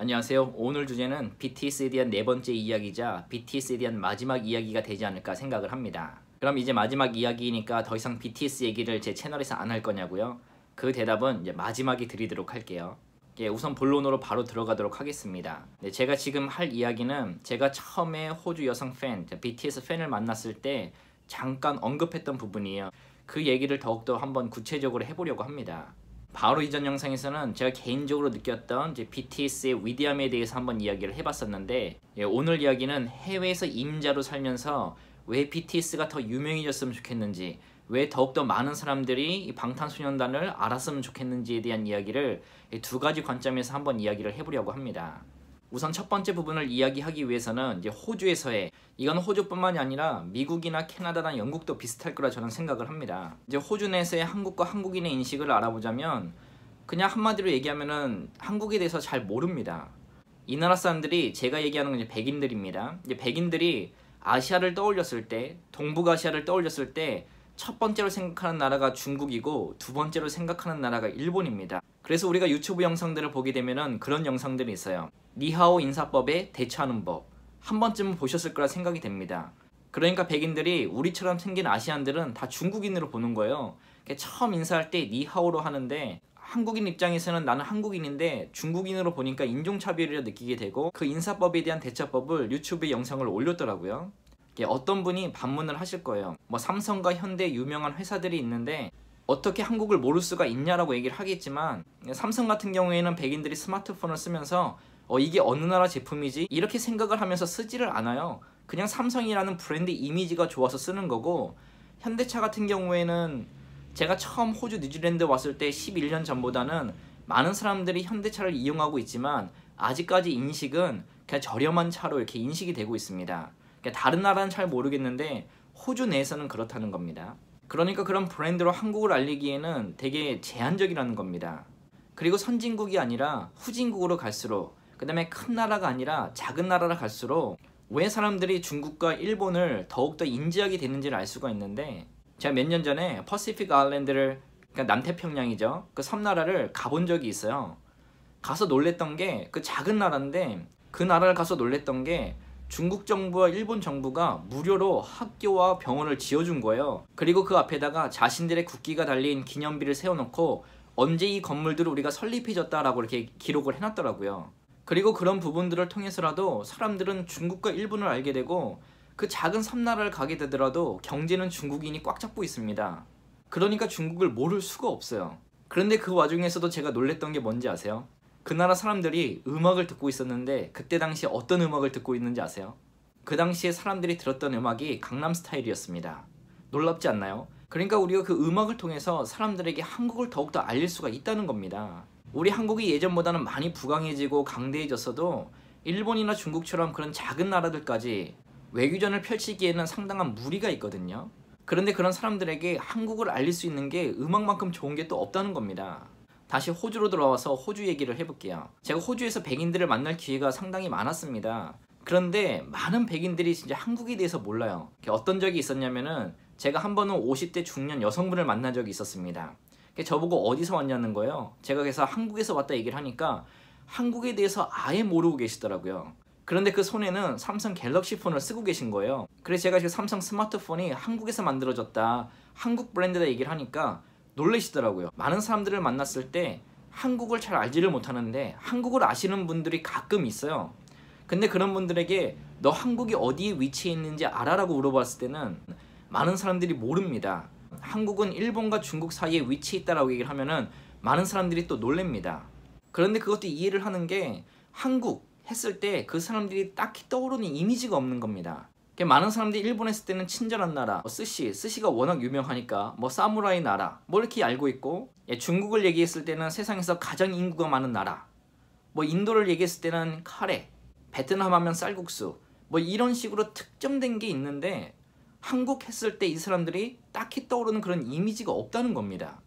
안녕하세요. 오늘 주제는 BTS에 대한 네 번째 이야기이자 BTS에 대한 마지막 이야기가 되지 않을까 생각을 합니다. 그럼 이제 마지막 이야기니까 더 이상 BTS 얘기를 제 채널에서 안 할 거냐고요? 그 대답은 이제 마지막에 드리도록 할게요. 우선 본론으로 바로 들어가도록 하겠습니다. 제가 지금 할 이야기는 제가 처음에 호주 여성 팬, BTS 팬을 만났을 때 잠깐 언급했던 부분이에요. 그 얘기를 더욱더 한번 구체적으로 해보려고 합니다. 바로 이전 영상에서는 제가 개인적으로 느꼈던 BTS의 위대함에 대해서 한번 이야기를 해봤었는데, 오늘 이야기는 해외에서 임자로 살면서 왜 BTS가 더 유명해졌으면 좋겠는지, 왜 더욱더 많은 사람들이 이 방탄소년단을 알았으면 좋겠는지에 대한 이야기를 두 가지 관점에서 한번 이야기를 해보려고 합니다. 우선 첫 번째 부분을 이야기하기 위해서는 이제 호주에서의, 이건 호주뿐만이 아니라 미국이나 캐나다나 영국도 비슷할 거라 저는 생각을 합니다. 이제 호주 내에서의 한국과 한국인의 인식을 알아보자면 그냥 한마디로 얘기하면은 한국에 대해서 잘 모릅니다. 이 나라 사람들이, 제가 얘기하는 건 이제 백인들입니다. 이제 백인들이 아시아를 떠올렸을 때, 동북아시아를 떠올렸을 때 첫 번째로 생각하는 나라가 중국이고 두 번째로 생각하는 나라가 일본입니다. 그래서 우리가 유튜브 영상들을 보게 되면은 그런 영상들이 있어요. 니하오 인사법에 대처하는 법, 한 번쯤은 보셨을 거라 생각이 됩니다. 그러니까 백인들이 우리처럼 생긴 아시안들은 다 중국인으로 보는 거예요. 처음 인사할 때 니하오로 하는데, 한국인 입장에서는 나는 한국인인데 중국인으로 보니까 인종차별이라 느끼게 되고, 그 인사법에 대한 대처법을 유튜브에 영상을 올렸더라고요. 어떤 분이 반문을 하실 거예요. 삼성과 현대 유명한 회사들이 있는데 어떻게 한국을 모를 수가 있냐라고 얘기를 하겠지만, 삼성 같은 경우에는 백인들이 스마트폰을 쓰면서 이게 어느 나라 제품이지? 이렇게 생각을 하면서 쓰지를 않아요. 그냥 삼성이라는 브랜드 이미지가 좋아서 쓰는 거고, 현대차 같은 경우에는 제가 처음 호주 뉴질랜드 왔을 때 11년 전보다는 많은 사람들이 현대차를 이용하고 있지만 아직까지 인식은 그냥 저렴한 차로 이렇게 인식이 되고 있습니다. 다른 나라는 잘 모르겠는데 호주 내에서는 그렇다는 겁니다. 그러니까 그런 브랜드로 한국을 알리기에는 되게 제한적이라는 겁니다. 그리고 선진국이 아니라 후진국으로 갈수록, 그 다음에 큰 나라가 아니라 작은 나라라 갈수록 왜 사람들이 중국과 일본을 더욱더 인지하게 되는지를 알 수가 있는데, 제가 몇 년 전에 퍼시픽 아일랜드를, 그러니까 남태평양이죠, 그 섬나라를 가본 적이 있어요. 가서 놀랬던 게, 그 작은 나라인데 그 나라를 가서 놀랬던 게 중국 정부와 일본 정부가 무료로 학교와 병원을 지어준 거예요. 그리고 그 앞에다가 자신들의 국기가 달린 기념비를 세워놓고 언제 이 건물들을 우리가 설립해줬다라고 이렇게 기록을 해놨더라고요. 그리고 그런 부분들을 통해서라도 사람들은 중국과 일본을 알게 되고, 그 작은 섬나라를 가게 되더라도 경제는 중국인이 꽉 잡고 있습니다. 그러니까 중국을 모를 수가 없어요. 그런데 그 와중에서도 제가 놀랬던 게 뭔지 아세요? 그 나라 사람들이 음악을 듣고 있었는데 그때 당시에 어떤 음악을 듣고 있는지 아세요? 그 당시에 사람들이 들었던 음악이 강남스타일이었습니다. 놀랍지 않나요? 그러니까 우리가 그 음악을 통해서 사람들에게 한국을 더욱더 알릴 수가 있다는 겁니다. 우리 한국이 예전보다는 많이 부강해지고 강대해졌어도 일본이나 중국처럼 그런 작은 나라들까지 외교전을 펼치기에는 상당한 무리가 있거든요. 그런데 그런 사람들에게 한국을 알릴 수 있는 게 음악만큼 좋은 게 또 없다는 겁니다. 다시 호주로 돌아와서 호주 얘기를 해볼게요. 제가 호주에서 백인들을 만날 기회가 상당히 많았습니다. 그런데 많은 백인들이 진짜 한국에 대해서 몰라요. 어떤 적이 있었냐면은, 제가 한 번은 50대 중년 여성분을 만난 적이 있었습니다. 저보고 어디서 왔냐는 거예요. 제가 그래서 한국에서 왔다 얘기를 하니까 한국에 대해서 아예 모르고 계시더라고요. 그런데 그 손에는 삼성 갤럭시 폰을 쓰고 계신 거예요. 그래서 제가 지금 삼성 스마트폰이 한국에서 만들어졌다, 한국 브랜드다 얘기를 하니까 놀라시더라고요. 많은 사람들을 만났을 때 한국을 잘 알지를 못하는데 한국을 아시는 분들이 가끔 있어요. 근데 그런 분들에게 너 한국이 어디에 위치해 있는지 알아라고 물어봤을 때는 많은 사람들이 모릅니다. 한국은 일본과 중국 사이에 위치해 있다라고 얘기를 하면은 많은 사람들이 또 놀랍니다. 그런데 그것도 이해를 하는 게, 한국 했을 때 그 사람들이 딱히 떠오르는 이미지가 없는 겁니다. 많은 사람들이 일본 했을 때는 친절한 나라, 스시가 워낙 유명하니까 사무라이 나라 이렇게 알고 있고, 중국을 얘기했을 때는 세상에서 가장 인구가 많은 나라, 인도를 얘기했을 때는 카레, 베트남 하면 쌀국수, 이런 식으로 특정된 게 있는데 한국 했을 때 이 사람들이 딱히 떠오르는 그런 이미지가 없다는 겁니다.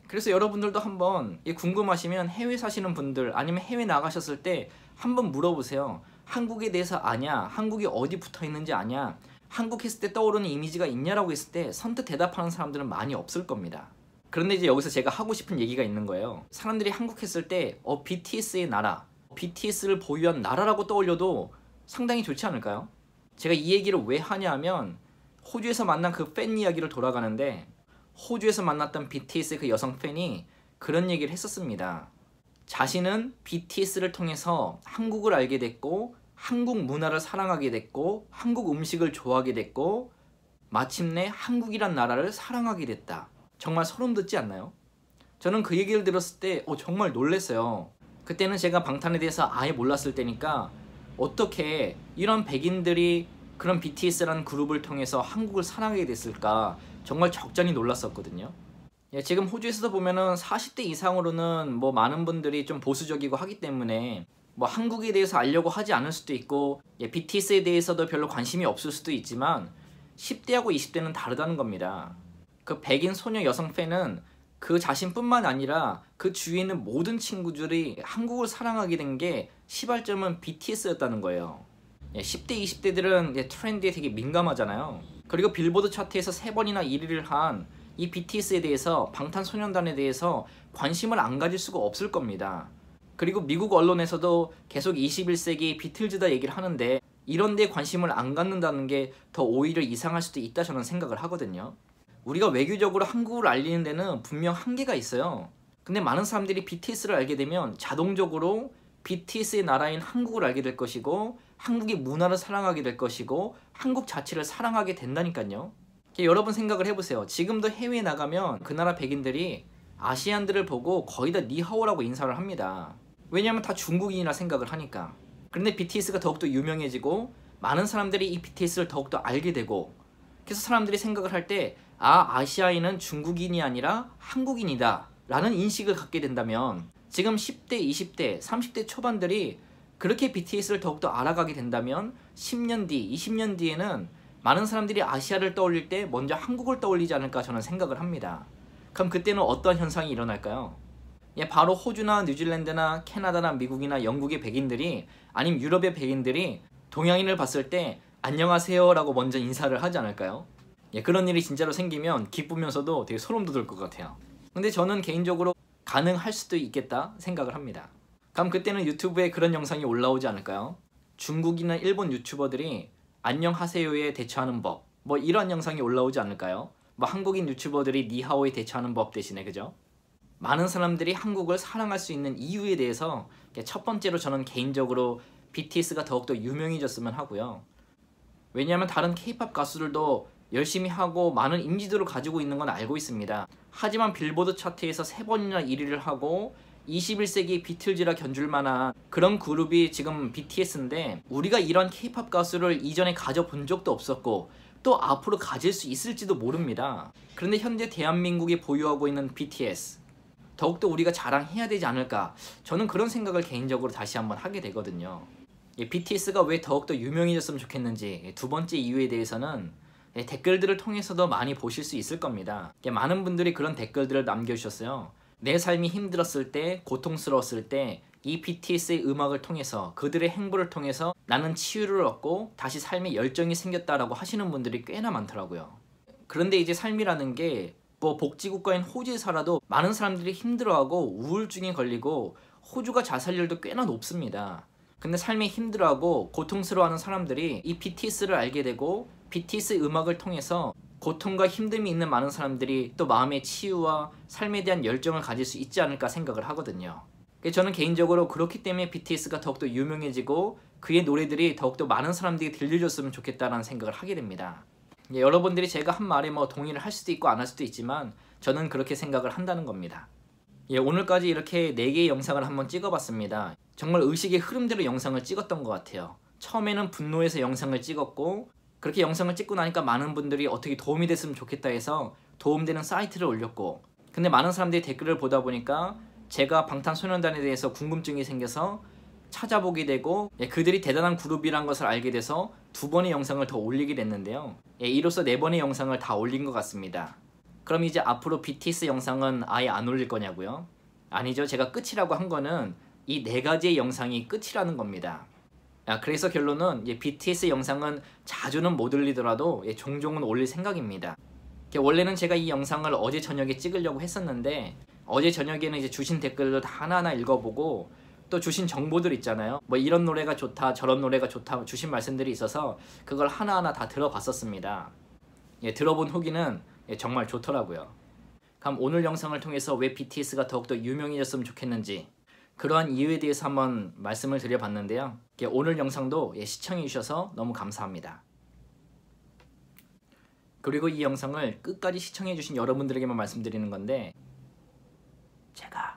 그래서 여러분들도 한번 궁금하시면 해외 사시는 분들, 아니면 해외 나가셨을 때 한번 물어보세요. 한국에 대해서 아냐? 한국이 어디 붙어 있는지 아냐? 한국 했을 때 떠오르는 이미지가 있냐라고 했을 때 선뜻 대답하는 사람들은 많이 없을 겁니다. 그런데 이제 여기서 제가 하고 싶은 얘기가 있는 거예요. 사람들이 한국 했을 때 BTS의 나라, BTS를 보유한 나라라고 떠올려도 상당히 좋지 않을까요? 제가 이 얘기를 왜 하냐 하면 호주에서 만난 그 팬 이야기를 돌아가는데, 호주에서 만났던 BTS의 그 여성 팬이 그런 얘기를 했었습니다. 자신은 BTS를 통해서 한국을 알게 됐고, 한국 문화를 사랑하게 됐고, 한국 음식을 좋아하게 됐고, 마침내 한국이란 나라를 사랑하게 됐다. 정말 소름 돋지 않나요? 저는 그 얘기를 들었을 때 정말 놀랐어요. 그때는 제가 방탄에 대해서 아예 몰랐을 때니까 어떻게 이런 백인들이 그런 BTS라는 그룹을 통해서 한국을 사랑하게 됐을까 정말 적잖이 놀랐었거든요. 지금 호주에서도 보면은 40대 이상으로는 뭐 많은 분들이 좀 보수적이고 하기 때문에 뭐 한국에 대해서 알려고 하지 않을 수도 있고, BTS에 대해서도 별로 관심이 없을 수도 있지만 10대하고 20대는 다르다는 겁니다. 그 백인 소녀 여성 팬은 그 자신뿐만 아니라 그 주위에 있는 모든 친구들이 한국을 사랑하게 된 게 시발점은 BTS였다는 거예요. 10대, 20대들은 트렌드에 되게 민감하잖아요. 그리고 빌보드 차트에서 3번이나 1위를 한 이 BTS에 대해서, 방탄소년단에 대해서 관심을 안 가질 수가 없을 겁니다. 그리고 미국 언론에서도 계속 21세기 비틀즈다 얘기를 하는데 이런 데에 관심을 안 갖는다는 게 더 오히려 이상할 수도 있다 저는 생각을 하거든요. 우리가 외교적으로 한국을 알리는 데는 분명 한계가 있어요. 근데 많은 사람들이 BTS를 알게 되면 자동적으로 BTS의 나라인 한국을 알게 될 것이고, 한국의 문화를 사랑하게 될 것이고, 한국 자체를 사랑하게 된다니까요. 여러분 생각을 해보세요. 지금도 해외에 나가면 그 나라 백인들이 아시안들을 보고 거의 다 니하오라고 인사를 합니다. 왜냐하면 다 중국인이라 생각을 하니까. 그런데 BTS가 더욱더 유명해지고 많은 사람들이 이 BTS를 더욱더 알게 되고, 그래서 사람들이 생각을 할 때 아시아인은 중국인이 아니라 한국인이다 라는 인식을 갖게 된다면, 지금 10대, 20대, 30대 초반들이 그렇게 BTS를 더욱더 알아가게 된다면 10년 뒤, 20년 뒤에는 많은 사람들이 아시아를 떠올릴 때 먼저 한국을 떠올리지 않을까 저는 생각을 합니다. 그럼 그때는 어떤 현상이 일어날까요? 바로 호주나 뉴질랜드나 캐나다나 미국이나 영국의 백인들이, 아니면 유럽의 백인들이 동양인을 봤을 때 안녕하세요 라고 먼저 인사를 하지 않을까요? 그런 일이 진짜로 생기면 기쁘면서도 되게 소름 돋을 것 같아요. 근데 저는 개인적으로 가능할 수도 있겠다 생각을 합니다. 그럼 그때는 유튜브에 그런 영상이 올라오지 않을까요? 중국이나 일본 유튜버들이 안녕하세요에 대처하는 법, 뭐 이런 영상이 올라오지 않을까요? 뭐 한국인 유튜버들이 니하오에 대처하는 법 대신에, 그죠? 많은 사람들이 한국을 사랑할 수 있는 이유에 대해서 첫 번째로 저는 개인적으로 BTS가 더욱더 유명해졌으면 하고요. 왜냐하면 다른 K-POP 가수들도 열심히 하고 많은 인지도를 가지고 있는 건 알고 있습니다. 하지만 빌보드 차트에서 3번이나 1위를 하고 21세기 비틀즈라 견줄 만한 그런 그룹이 지금 BTS인데, 우리가 이런 K-POP 가수를 이전에 가져본 적도 없었고 또 앞으로 가질 수 있을지도 모릅니다. 그런데 현재 대한민국이 보유하고 있는 BTS, 더욱더 우리가 자랑해야 되지 않을까, 저는 그런 생각을 개인적으로 다시 한번 하게 되거든요. BTS가 왜 더욱더 유명해졌으면 좋겠는지 두 번째 이유에 대해서는 댓글들을 통해서도 많이 보실 수 있을 겁니다. 많은 분들이 그런 댓글들을 남겨주셨어요. 내 삶이 힘들었을 때, 고통스러웠을 때 이 BTS의 음악을 통해서, 그들의 행보를 통해서 나는 치유를 얻고 다시 삶에 열정이 생겼다라고 하시는 분들이 꽤나 많더라고요. 그런데 이제 삶이라는 게 뭐 복지국가인 호주에 살아도 많은 사람들이 힘들어하고 우울증에 걸리고 호주가 자살률도 꽤나 높습니다. 근데 삶에 힘들어하고 고통스러워하는 사람들이 이 BTS를 알게 되고 BTS 음악을 통해서 고통과 힘듦이 있는 많은 사람들이 또 마음의 치유와 삶에 대한 열정을 가질 수 있지 않을까 생각을 하거든요. 저는 개인적으로 그렇기 때문에 BTS가 더욱더 유명해지고 그의 노래들이 더욱더 많은 사람들이 들려줬으면 좋겠다는 생각을 하게 됩니다. 여러분들이 제가 한 말에 뭐 동의를 할 수도 있고 안 할 수도 있지만 저는 그렇게 생각을 한다는 겁니다. 오늘까지 이렇게 4개의 영상을 한번 찍어봤습니다. 정말 의식의 흐름대로 영상을 찍었던 것 같아요. 처음에는 분노해서 영상을 찍었고, 그렇게 영상을 찍고 나니까 많은 분들이 어떻게 도움이 됐으면 좋겠다 해서 도움되는 사이트를 올렸고, 근데 많은 사람들이 댓글을 보다 보니까 제가 방탄소년단에 대해서 궁금증이 생겨서 찾아보게 되고, 그들이 대단한 그룹이란 것을 알게 돼서 2번의 영상을 더 올리게 됐는데요. 이로써 4번의 영상을 다 올린 것 같습니다. 그럼 이제 앞으로 BTS 영상은 아예 안 올릴 거냐고요? 아니죠. 제가 끝이라고 한 거는 이 4가지의 영상이 끝이라는 겁니다. 그래서 결론은 BTS 영상은 자주는 못 올리더라도 종종은 올릴 생각입니다. 원래는 제가 이 영상을 어제 저녁에 찍으려고 했었는데, 어제 저녁에는 이제 주신 댓글을 다 하나하나 읽어보고 또 주신 정보들 있잖아요. 뭐 이런 노래가 좋다, 저런 노래가 좋다 주신 말씀들이 있어서 그걸 하나하나 다 들어봤었습니다. 예, 들어본 후기는 정말 좋더라고요. 그럼 오늘 영상을 통해서 왜 BTS가 더욱더 유명해졌으면 좋겠는지 그러한 이유에 대해서 한번 말씀을 드려봤는데요. 오늘 영상도 시청해주셔서 너무 감사합니다. 그리고 이 영상을 끝까지 시청해주신 여러분들에게만 말씀드리는 건데 제가